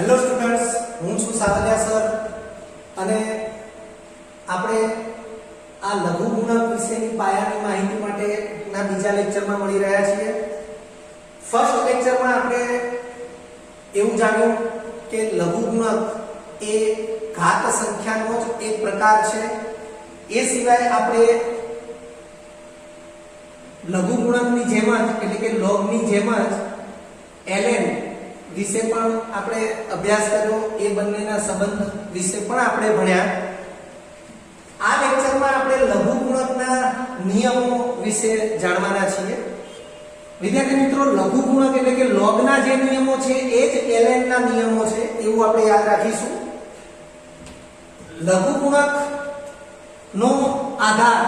Hello students, હું છું Savaliya sir અને આપણે આ લઘુગુણક વિશેની પાયાની માહિતી માટેના બીજા લેક્ચરમાં મળી રહ્યા છીએ. ફર્સ્ટ લેક્ચરમાં આપણે એવું જાણ્યું કે લઘુગુણક એ ઘાત સંખ્યાનો જ એક પ્રકાર છે. એ સિવાય આપણે લઘુગુણકની જેમ જ એટલે કે લોગની જેમ જ ln વિશે પણ આપણે અભ્યાસ કર્યો. એ બંનેના સંબંધ વિશે પણ આપણે ભણ્યા. આ લેક્ચરમાં આપણે લઘુગુણકના નિયમો વિશે જાણવાના છીએ. વિદ્યાર્થી મિત્રો, લઘુગુણક એટલે કે લોગના જે નિયમો છે એ જ ln ના નિયમો છે એવું આપણે યાદ રાખીશું. લઘુગુણક નો આધાર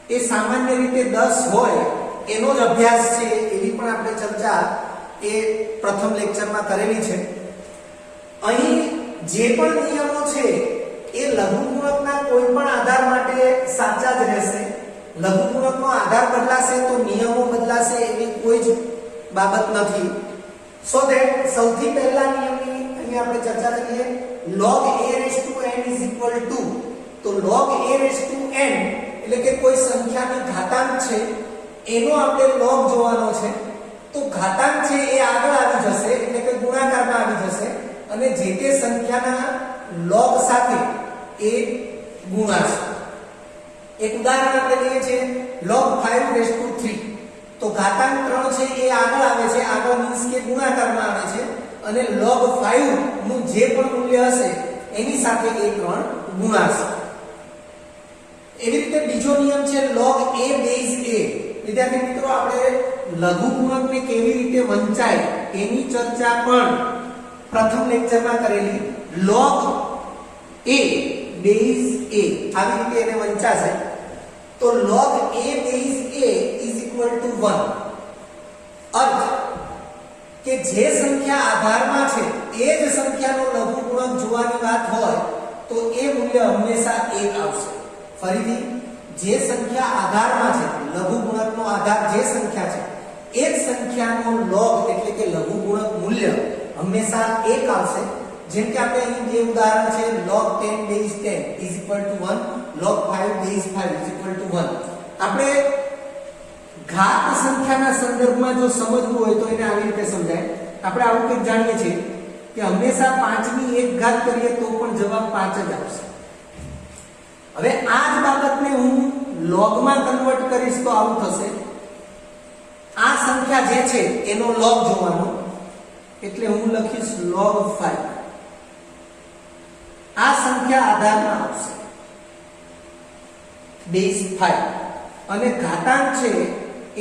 એ સામાન્ય રીતે 10 હોય એનો જ અભ્યાસ છે એવી પણ આપણે ચર્ચા એ પ્રથમ લેક્ચરમાં કરેલી છે. અહીં જે પણ નિયમો છે એ લઘુગુણકના કોઈ પણ આધાર માટે સાચા જ રહેશે. લઘુગુણકનો આધાર બદલાશે તો નિયમો બદલાશે એવી કોઈ જ બાબત નથી. સો ધેટ સૌથી પહેલા નિયમની અહીં આપણે ચર્ચા કરીએ. log a raised to n is equal to, તો log a raised to n એટલે કે કોઈ સંખ્યાની ઘાતાંક છે એનો આપણે log જોવાનો છે. તો ઘાતાંક છે એ આગળ આવી જશે એટલે કે ગુણાકારમાં આવી જશે અને જે તે સંખ્યાના log સાથે એ ગુણાશે. એક ઉદાહરણ આપણે લઈએ છીએ log 5 raised to 3. તો ઘાતાંક 3 છે એ આગળ આવે છે, આગળ મીન્સ કે ગુણાકારમાં આવે છે અને log 5 નું જે પણ મૂલ્ય હશે એની સાથે એ 3 ગુણાશે. એવી રીતે બીજો નિયમ છે log a base a. વિદ્યાર્થી મિત્રો, આપણે લઘુગુણકને કેવી રીતે વંચાય એની ચર્ચા પણ પ્રથમ લેક્ચરમાં કરેલી. log a base a આવી રીતે એને વંચાશે. તો log a base a is equal to 1. અર્થ કે જે સંખ્યા આધારમાં છે એ જ સંખ્યાનો લઘુગુણક જોવાની વાત હોય તો એ મૂલ્ય હંમેશા 1 આવશે. ફરીથી, જે સંખ્યા આધારમાં છે, લઘુગુણકનો આધાર જે સંખ્યા છે એ જ સંખ્યાનો log એટલે કે લઘુગુણક મૂલ્ય હંમેશા 1 આવશે. જેમ કે આપણે અહીં બે ઉદાહરણ છે log 10 base 10 is equal to 1, log 5 base 5 is equal to 1. આપણે ઘાત સંખ્યાના સંદર્ભમાં જો સમજવું હોય તો એને આવી રીતે સમજાય. આપણે આવું કંઈક જાણીએ છીએ કે હંમેશા 5 ની 1 ઘાત કરીએ તો પણ જવાબ 5 જ આવશે. હવે આ જ બાબતને હું લોગમાં કન્વર્ટ કરીશ તો આવું થશે. આ સંખ્યા જે છે એનો log જોવાનો એટલે હું લખીશ log 5. આ સંખ્યા આધારમાં આવશે base 5 અને ઘાતાંક છે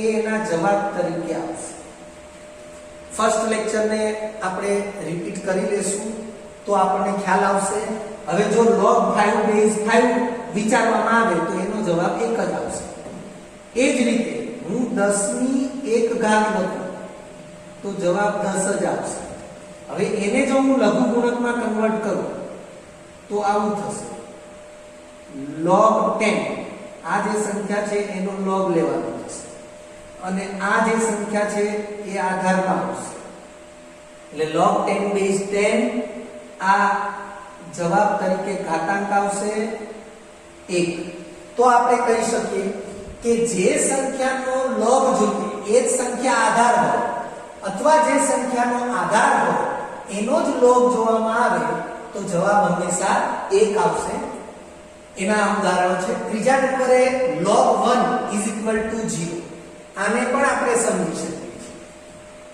એ એના જવાબ તરીકે આવશે. ફર્સ્ટ લેક્ચરને આપણે રિપીટ કરી લેશું તો આપણને ખ્યાલ આવશે. હવે જો log 5 base 5 વિચારવામાં આવે તો એનો જવાબ 1 જ આવશે. એ જ રીતે હું 10 ની 1 ઘાત લખું તો જવાબ 10 જ આવશે. હવે એને જો હું લઘુગુણકમાં કન્વર્ટ કરું તો આવું થશે. log 10 આ જે સંખ્યા છે એનો log લેવાનો થશે અને આ જે સંખ્યા છે એ આધારમાં આવશે એટલે log 10 base 10 આ જવાબ તરીકે ઘાતાંક આવશે 1. તો આપણે કહી શકીએ કે જે સંખ્યાનો log જોઈએ એ જ સંખ્યા આધાર હોય અથવા જે સંખ્યાનો આધાર હોય એનો જ log જોવામાં આવે તો જવાબ હંમેશા 1 આવશે. એના ઉદાહરણ છે. ત્રીજા નંબરે log 1 is equal to 0. આને પણ આપણે સમજી શકીએ છીએ.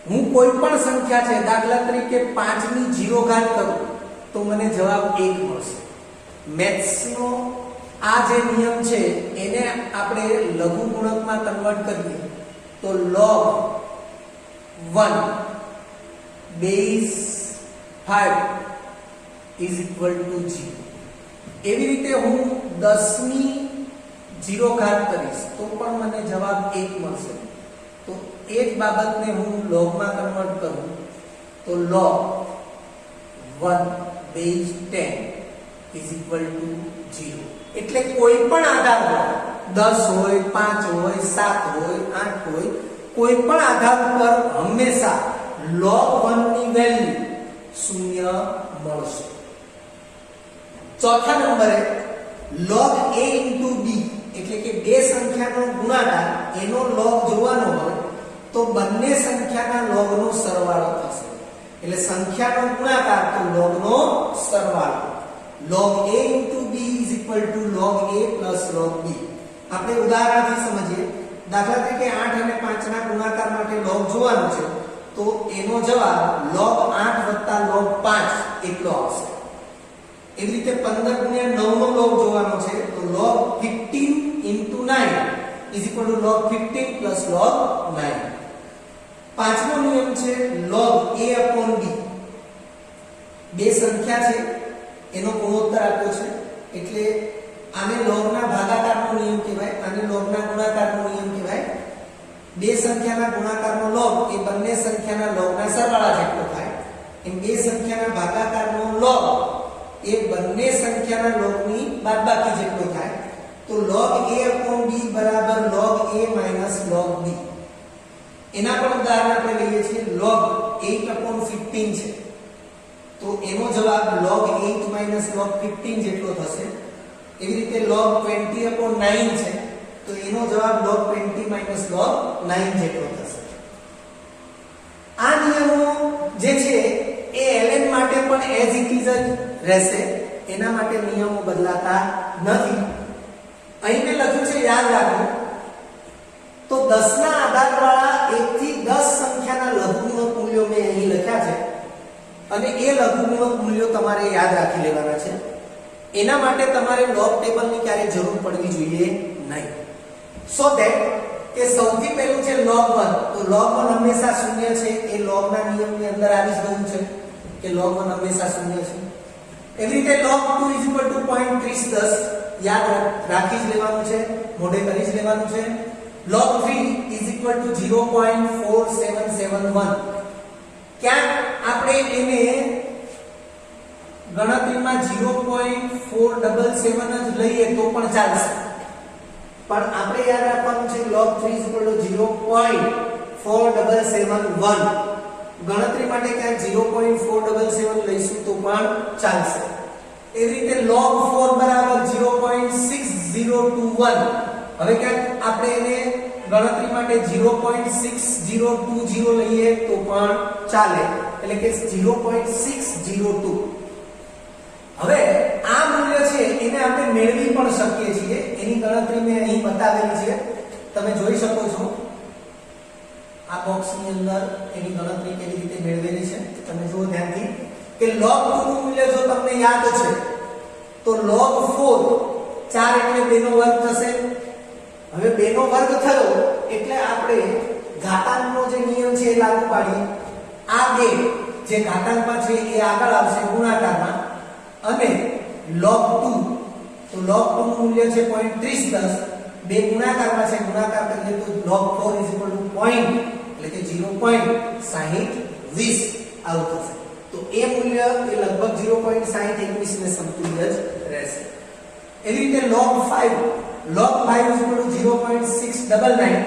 હું કોઈ પણ સંખ્યા છે, દાખલા તરીકે 5 ની 0 ઘાત કરું તો મને જવાબ 1 મળશે. મેથ્સનો આ જે નિયમ છે એને આપણે લઘુગુણકમાં કન્વર્ટ કરીએ તો log 1 base 5 is equal to 0. એવી રીતે હું 10 ની 0 ઘાત કરીશ તો પણ મને જવાબ 1 મળશે. તો એ જ બાબતને હું logમાં કન્વર્ટ કરું તો log 1 base 10 is equal to 0. એટલે કોઈ પણ આધાર હોય, 10 હોય, 5 હોય, 7 હોય, 8 હોય, કોઈ પણ આધાર પર હંમેશા log 1 ની વેલ્યુ શૂન્ય મળશે. ચોથા નંબરે log a into b એટલે કે બે સંખ્યાનો ગુણાકાર એનો log જોવાનો હોય તો બંને સંખ્યાના log નો સરવાળો થશે. એટલે સંખ્યાનો ગુણાકાર તો log નો સરવાળો. log a into b is equal to log a plus log b. આપણે ઉદાહરણથી સમજીએ. દાખલા તરીકે 8 અને 5 ના ગુણાકાર માટે log જોવાનો છે તો એનો જવાબ log 8 log 5 એટલો આવશે. એવી રીતે 15 ગુણ્યા 9 નો log જોવાનો છે તો log 15 into 9 is equal to log 15 plus log 9. પાંચમો નિયમ છે log a upon b. બે સંખ્યા છે એનો ગુણોત્તર આપ્યો છે એટલે આને log ના ભાગાકારનો નિયમ કહેવાય, આને log ના ગુણાકારનો નિયમ કહેવાય. બે સંખ્યાના ગુણાકારનો log એ બંને સંખ્યાના log ના સરવાળા જેટલો થાય. એમ બે સંખ્યાના ભાગાકારનો log એ બંને સંખ્યાના log ની બાદબાકી જેટલો થાય. તો log a upon b બરાબર log a minus log b. એના પણ ઉદાહરણ આપણે લઈએ છીએ. log 8 upon 15 છે તો એનો જવાબ log 8 minus log 15 જેટલો થશે. એવી રીતે log 20 upon 9 છે તો એનો જવાબ log 20 minus log 9 જેટલો થશે. આ નિયમો જે છે એ ln માટે પણ as it is જ રહેશે. એના માટે નિયમો બદલાતા નથી. અહીં મેં લખ્યું છે યાદ રાખો તો 10 ના આધારવાળા 1 થી 10 સંખ્યાના લઘુગુણક મૂલ્યો મેં અહીં લખ્યા છે અને એ લઘુગુણક મૂલ્યો તમારે યાદ રાખી લેવાના છે. એના માટે તમારે log ટેબલની ક્યારે જરૂર પડવી જોઈએ નહીં. સો ધેટ કે સૌથી પહેલું છે log 1 તો log 1 હંમેશા શૂન્ય છે. એ log ના નિયમની અંદર આવી જ ગયું છે કે log 1 હંમેશા શૂન્ય છે. એવી રીતે log 2 is equal to 0.3010 યાદ રાખી જ લેવાનું છે, મોઢે કરી જ લેવાનું છે. log 3 is equal to 0.4771. ક્યાં આપણે એને ગણતરીમાં 0.477 જ લઈએ તો પણ ચાલશે, પણ આપણે યાદ રાખવાનું છે log 3 is equal to 0.4771. ગણતરી માટે ક્યાં 0.477 લઈશું તો પણ ચાલશે. એવી રીતે log 4 બરાબર 0.6021. હવે ક્યાં આપણે એને ગણતરી માટે 0.6020 લઈએ તો પણ ચાલે, એટલે કે 0.602. હવે આ મૂલ્ય છે એને આપણે મેળવી પણ શકીએ છીએ. એની ગણતરી મેં અહીં બતાવેલી છે, તમે જોઈ શકો છો આ બોક્સની અંદર એની ગણતરી કેવી રીતે મેળવેલી છે. તમે જુઓ ધ્યાનથી કે log 2 નું મૂલ્ય જો તમને યાદ છે તો log 4 4 એટલે 2 નો વર્ગ થશે. હવે 2 નો વર્ગ થયો એટલે આપણે ઘાતાંકનો જે નિયમ છે એ લાગુ પાડીએ. આ 2 જે ઘાતાંકમાં છે એ આગળ આવશે ગુણાકારમાં અને log 2 તો log 2 નું મૂલ્ય છે 0.3010. 2 ગુણાકારમાં છે, ગુણાકાર કરીએ તો log 4 is equal to 0 એટલે કે 0.6020 આવું થશે. તો એ મૂલ્ય એ લગભગ 0.6021 ને સમતુલ્ય જ રહેશે. એવી રીતે log 5 is equal to 0.699.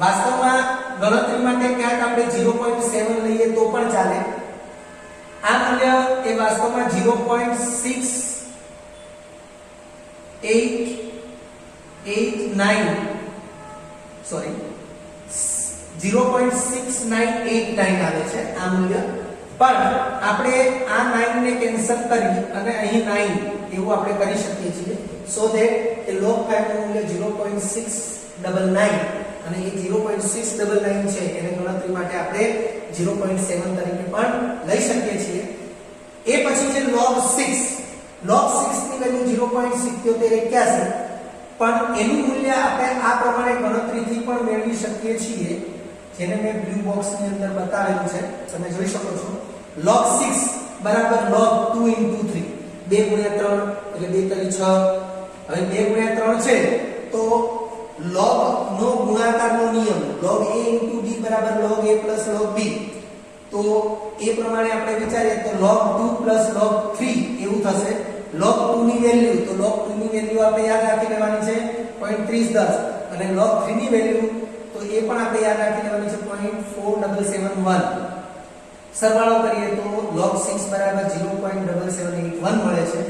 વાસ્તવમાં ગણતરી માટે ક્યાંક આપણે 0.7 લઈએ તો પણ ચાલે. આ મૂલ્ય એ વાસ્તવમાં 0.6989 આવે છે આ મૂલ્ય. પણ આપણે આ 9 ને કેન્સલ કરી અને અહીં 9 એવું આપણે કરી શકીએ છીએ. સો ધેટ કે log 5 નું મૂલ્ય 0.699 અને એ 0.699 છે એને ગણતરી માટે આપણે 0.7 તરીકે પણ લઈ શકીએ છીએ. એ પછી છે log 6 ની વેલ્યુ 0.7781 પણ એનું મૂલ્ય આપણે આ પ્રમાણે ગણતરીથી પણ મેળવી શકીએ છીએ, જેને મેં બ્લુ બોક્સની અંદર બતાવેલું છે. તમે જોઈ શકો છો log 6 બરાબર log 2 into 3. 2 ગુણ્યા 3 એટલે 2 તરી 6. હવે 2 ગુણ્યા 3 છે તો log નો ગુણાકારનો નિયમ log a into b બરાબર log a plus log b. તો એ પ્રમાણે આપણે વિચારીએ તો log 2 plus log 3 એવું થશે. log 2 ની વેલ્યુ તો log 2 ની વેલ્યુ આપણે યાદ રાખી લેવાની છે 0.3010 અને log 3 ની વેલ્યુ તો એ પણ આપણે યાદ રાખી લેવાની છે 0.4771. સરવાળો કરીએ તો log 6 બરાબર 0.7781 મળે છે.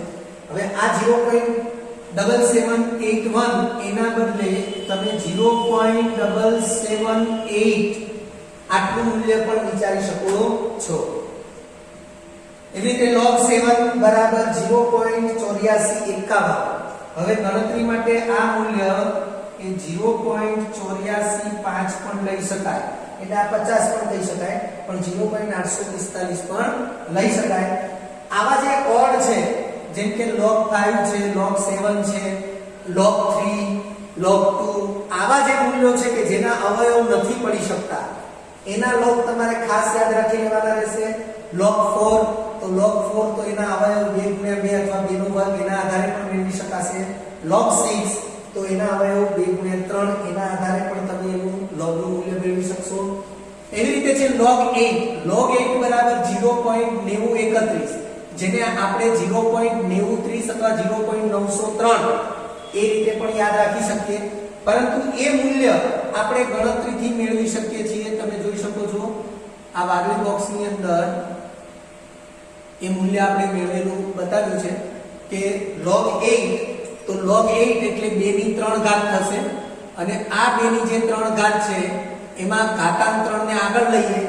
હવે આ 0.7781 એના બદલે તમે 0.778 આટલું મૂલ્ય પણ વિચારી શકો છો. એવી રીતે log 7 બરાબર 0.8451. હવે ગણતરી માટે આ મૂલ્ય એ 0.84 પણ લઈ શકાય, એટલે આ 50 પણ લઈ શકાય, પણ 0.845 પણ લઈ શકાય. આવા જે ઓડ છે જેમ કે log 5 છે, log 7 છે, log 3, log 2, આવા જે મૂલ્યો છે કે જેના અવયવ નથી પડી શકતા એના log તમારે ખાસ યાદ રાખી લેવાના રહેશે. log 4 તો log 4 તો એના અવયવ 2 * 2 અથવા 2 નો વર્ગ એના આધારે પણ મેળવી શકાશે. log 6 તો એના અવયવ 2 * 3 એના આધારે પણ તમે એનું log નું મૂલ્ય મેળવી શકશો. એવી રીતે છે log 8. log 8 બરાબર 0.9031, જેને આપણે 0.93 અથવા 0.903 એ રીતે પણ યાદ રાખી શકીએ. પરંતુ એ મૂલ્ય આપણે ગણતરીથી મેળવી શકીએ છીએ. તમે જોઈ શકો છો આ વાદળી બોક્સની અંદર એ મૂલ્ય આપણે મેળવેલું બતાવ્યું છે કે log 8, તો log 8 એટલે 2 ની 3 ઘાત થશે અને આ 2 ની જે 3 ઘાત છે એમાં ઘાતાંક 3 ને આગળ લઈએ,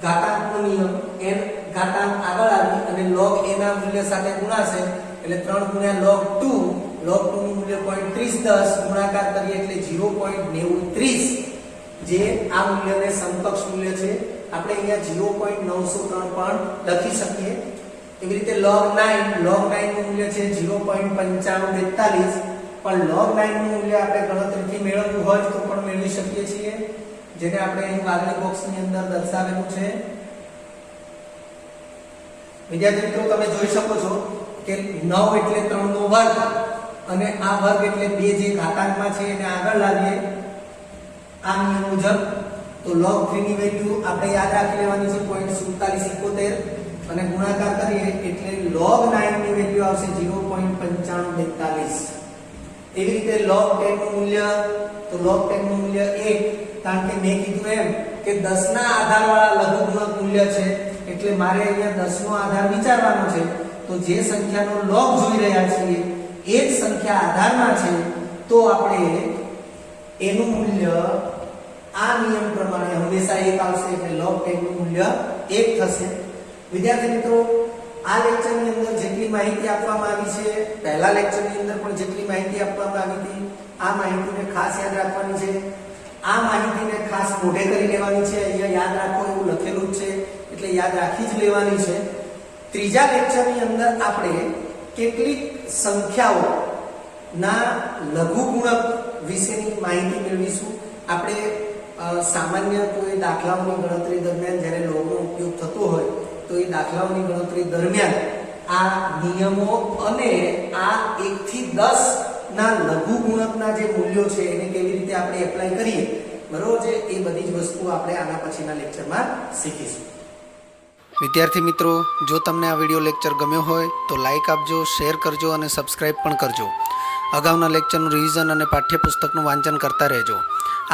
ઘાતાંકનો નિયમ n ઘાતાંક આગળ આવી અને log a ના મૂલ્ય સાથે ગુણાશે એટલે 3 * log 2, log 2 નું મૂલ્ય 0.3010 ગુણાકાર કરીએ એટલે 0.9030, જે આ મૂલ્યને સમકક્ષ મૂલ્ય છે. આપણે અહીંયા 0.903 પણ લખી શકીએ. એવી રીતે log 9 નું મૂલ્ય છે 0.9542, પણ log 9 નું મૂલ્ય આપણે ગણતરીથી મેળવવું હોય તો પણ મેળવી શકીએ છીએ, જેને આપણે અહીં વાદળી બોક્સની અંદર દર્શાવેલું છે. વિદ્યાર્થી મિત્રો તમે જોઈ શકો છો કે 9 એટલે 3 નો વર્ગ અને આ વર્ગ એટલે 2 જે ઘાતાંકમાં છે એને આગળ લાવીએ આ નિયમ મુજબ, તો log 3 ની વેલ્યુ આપણે યાદ રાખી લેવાની છે 0.4771 અને ગુણાકાર કરીએ એટલે log 9 ની વેલ્યુ આવશે 0.9542. એવી રીતે log 10 નું મૂલ્ય, તો log 10 નું મૂલ્ય 1, કારણ કે મેં કીધું એમ કે 10 ના આધારવાળા લઘુગુણક મૂલ્ય છે એટલે મારે અહીંયા 10 નો આધાર વિચારવાનો છે. તો જે સંખ્યાનો log જોઈ રહ્યા છીએ એ જ સંખ્યા આધારમાં છે તો આપણે એનું મૂલ્ય આ નિયમ પ્રમાણે હંમેશા 1 આવશે એટલે log 10 નું મૂલ્ય 1 થશે. વિદ્યાર્થી મિત્રો આ લેક્ચરની અંદર જેટલી માહિતી આપવામાં આવી છે, પહેલા લેક્ચરની અંદર પણ જેટલી માહિતી આપવામાં આવી હતી, આ માહિતીને ખાસ યાદ રાખવાની છે. આ માહિતીને ખાસ મોઢે કરી લેવાની છે. અહીંયા યાદ રાખો એવું લખેલું જ છે એટલે યાદ રાખી જ લેવાની છે. ત્રીજા લેક્ચરની અંદર આપણે કેટલીક સંખ્યાઓ ના લઘુગુણક વિશેની માહિતી મેળવીશું. આપણે સામાન્ય કોઈ દાખલાઓની ગણતરી દરમિયાન જ્યારે logનો ઉપયોગ થતો હોય તો એ દાખલાઓની ગણતરી દરમિયાન આ નિયમો અને આ 1 થી 10 ના લઘુગુણકના જે મૂલ્યો છે એને કેવી રીતે આપણે એપ્લાય કરીએ, બરોબર છે, એ બધી જ વસ્તુ આપણે આના પછીના લેક્ચરમાં શીખીશું. વિદ્યાર્થી મિત્રો, જો તમને આ વિડીયો લેક્ચર ગમ્યો હોય તો લાઇક આપજો, શેર કરજો અને સબસ્ક્રાઇબ પણ કરજો. અગાઉના લેક્ચરનું રિવિઝન અને પાઠ્યપુસ્તકનું વાંચન કરતા રહેજો.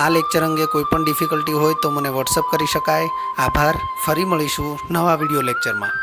આ લેક્ચર અંગે કોઈ પણ ડિફિકલ્ટી હોય તો મને વોટ્સઅપ કરી શકાય. આભાર. ફરી મળીશું નવા વિડીયો લેક્ચરમાં.